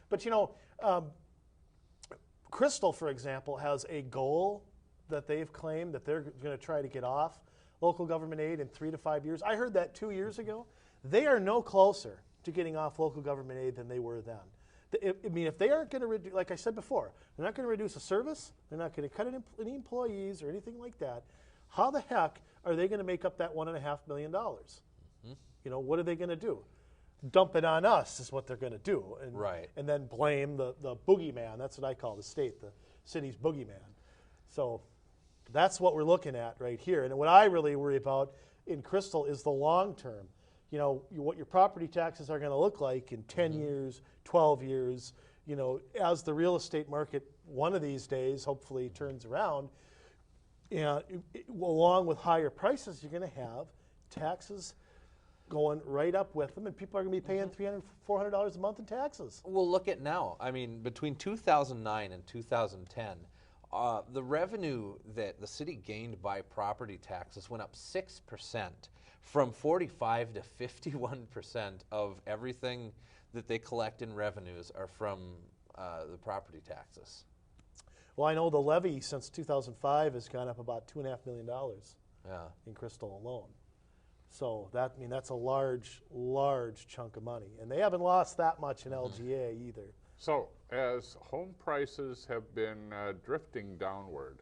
But Crystal, for example, has a goal that they've claimed that they're going to try to get off local government aid in 3 to 5 years. I heard that 2 years ago. They are no closer to getting off local government aid than they were then. If they aren't going to reduce, like I said before, they're not going to reduce a service, they're not going to cut any employees or anything like that. How the heck are they going to make up that $1.5 million? What are they going to do? Dump it on us is what they're going to do, and then blame the boogeyman. That's what I call the state, the city's boogeyman. So that's what we're looking at right here. And what I really worry about in Crystal is the long term. What your property taxes are going to look like in 10 years, 12 years, as the real estate market one of these days hopefully turns around. Along with higher prices, you're going to have taxes going right up with them, and people are going to be paying $300, $400 a month in taxes. Well, look at now. Between 2009 and 2010, the revenue that the city gained by property taxes went up 6%, from 45 to 51% of everything that they collect in revenues are from the property taxes. Well, I know the levy since 2005 has gone up about $2.5 million in Crystal alone. So that's a large chunk of money. And they haven't lost that much in LGA either. So as home prices have been drifting downward,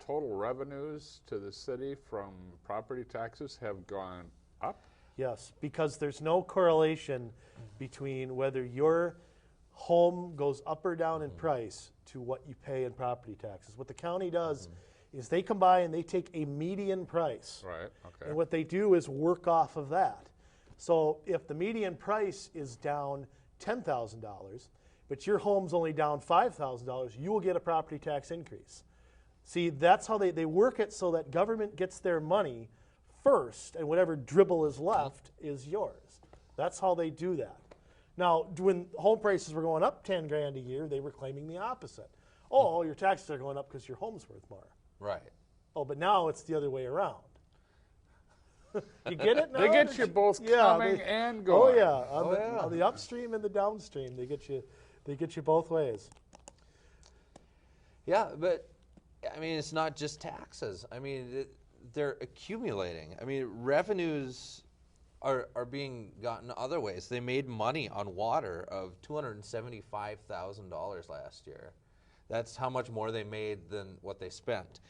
total revenues to the city from property taxes have gone up? Yes, because there's no correlation between whether your home goes up or down in price to what you pay in property taxes. What the county does is they come by and they take a median price. Right, okay. And what they do is work off of that. So if the median price is down $10,000, but your home's only down $5,000, you will get a property tax increase. See, that's how they work it so that government gets their money first, and whatever dribble is left is yours. That's how they do that. Now, when home prices were going up 10 grand a year, they were claiming the opposite. Oh, your taxes are going up because your home's worth more. Right. Oh, but now it's the other way around. You get it now? They get you both coming and going. Oh yeah, on the upstream and the downstream, they get you both ways. Yeah, but it's not just taxes. They're accumulating. Revenues are being gotten other ways. They made money on water of $275,000 last year. That's how much more they made than what they spent.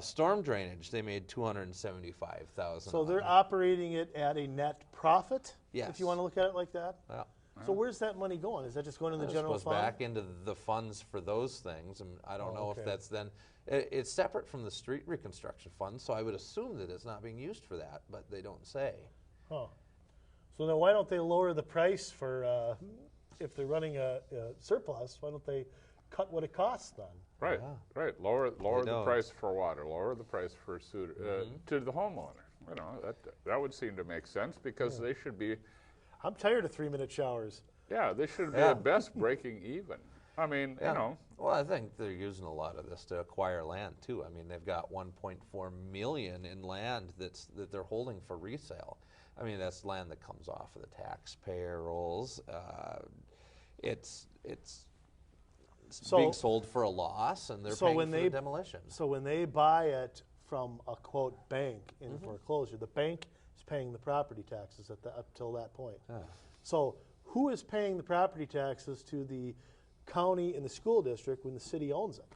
Storm drainage, they made $275,000. So they're operating it at a net profit. Yes. If you want to look at it like that. Yeah. So where's that money going? Is that just going to the general goes fund? back into the funds for those things, and I don't know if that's then. It's separate from the street reconstruction fund, so I would assume that it's not being used for that, but they don't say. Huh. So then why don't they lower the price for, if they're running a surplus, why don't they cut what it costs then? Right, right. Lower the price for water, lower the price for to the homeowner. That would seem to make sense because they should be. I'm tired of 3-minute showers. Yeah, they should be at best breaking even. Well, I think they're using a lot of this to acquire land too. They've got 1.4 million in land that they're holding for resale. That's land that comes off of the taxpayer rolls. It's being sold for a loss, and they're paying for the demolition. So when they buy it from a quote bank in foreclosure, the bank is paying the property taxes up till that point. So who is paying the property taxes to the county and the school district when the city owns it?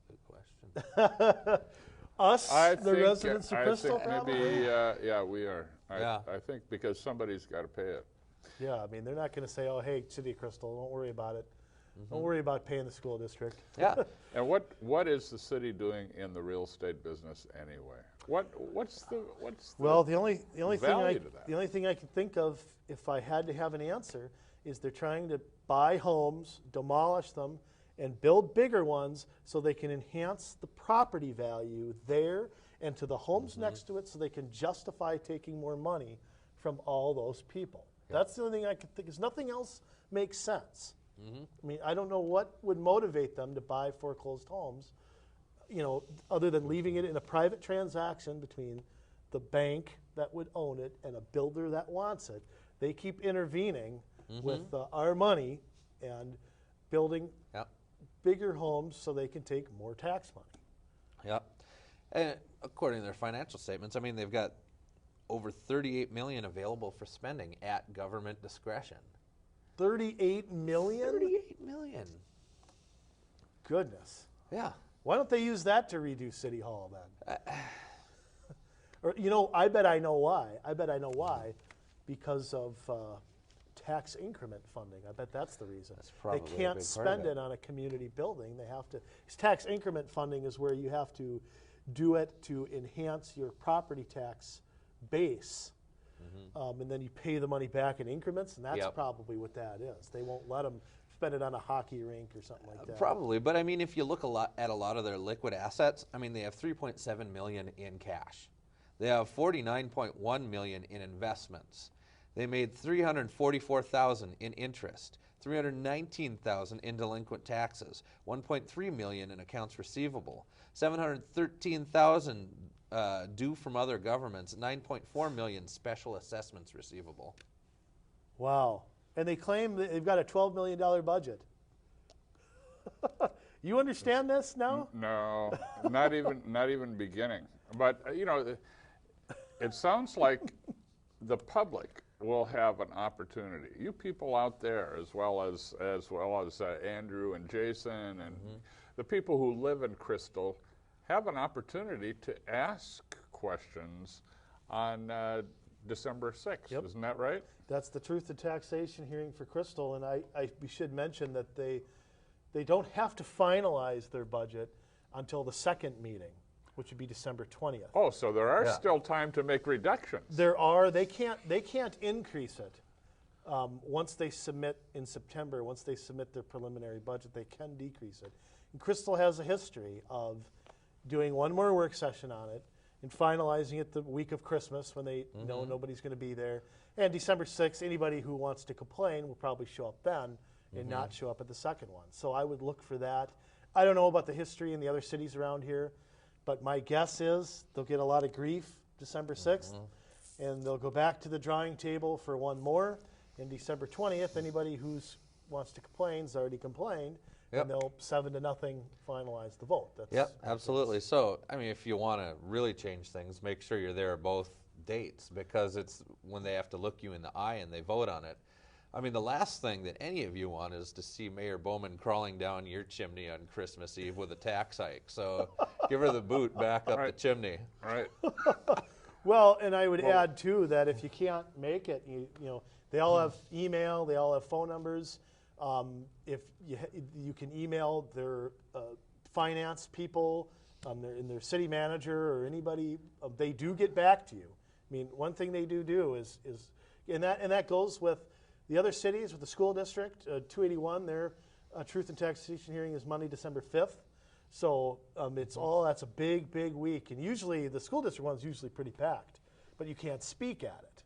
That's a good question. Us, the residents of Crystal, probably? Maybe, we are. I think because somebody's got to pay it. Yeah, they're not going to say, oh, hey, City of Crystal, don't worry about it. Don't worry about paying the school district. Yeah. And what is the city doing in the real estate business anyway? What's the well, the only thing I can think of if I had to have an answer is they're trying to buy homes, demolish them, and build bigger ones so they can enhance the property value there and to the homes next to it so they can justify taking more money from all those people. That's the only thing I can think, because nothing else makes sense. I don't know what would motivate them to buy foreclosed homes, other than leaving it in a private transaction between the bank that would own it and a builder that wants it. They keep intervening with our money and building Yep. bigger homes so they can take more tax money. Yep. And according to their financial statements, I mean, they've got over $38 million available for spending at government discretion. 38 million? 38 million. Goodness. Yeah. Why don't they use that to redo City Hall then? Or, I bet I know why. Because of tax increment funding. I bet that's the reason. That's probably they a can't big part of spend it. it on a community building. They have to. 'Cause tax increment funding is where you have to do it to enhance your property tax base. And then you pay the money back in increments, and that's Yep. probably what that is. They won't let them spend it on a hockey rink or something like that. Probably, but I mean, if you look at a lot of their liquid assets, I mean, they have 3.7 million in cash. They have 49.1 million in investments. They made 344,000 in interest, 319,000 in delinquent taxes, 1.3 million in accounts receivable, 713,000 due from other governments, 9.4 million special assessments receivable. Wow. And they claim that they've got a $12 million budget. You understand this now? No, not even beginning. But it sounds like the public will have an opportunity. You people out there, as well as Andrew and Jason and the people who live in Crystal, have an opportunity to ask questions on December 6th. Yep. Isn't that right? That's the Truth in Taxation hearing for Crystal, and we should mention that they don't have to finalize their budget until the second meeting, which would be December 20th. Oh, so there are Yeah. still time to make reductions. They can't increase it once they submit in September. Once they submit their preliminary budget, they can decrease it. And Crystal has a history of doing one more work session on it and finalizing it the week of Christmas when they know nobody's going to be there. And December 6th, anybody who wants to complain will probably show up then and not show up at the second one. So I would look for that. I don't know about the history in the other cities around here, but my guess is they'll get a lot of grief December 6th, and they'll go back to the drawing table for one more. And December 20th, anybody who wants to complain's already complained, Yep. and they'll 7-0 finalize the vote. Yep, absolutely. So, I mean, if you want to really change things, make sure you're there both dates, because it's when they have to look you in the eye and they vote on it. I mean, the last thing that any of you want is to see Mayor Bowman crawling down your chimney on Christmas Eve with a tax hike. So give her the boot back up the chimney. Right. Well, and I would add too that if you can't make it, they all have email, they all have phone numbers. If you can email their finance people, their city manager or anybody, they do get back to you. I mean, one thing they do is and that goes with the other cities, with the school district, 281. Their Truth and Taxation hearing is Monday, December 5th. So that's a big week, and usually the school district one's usually pretty packed, but you can't speak at it.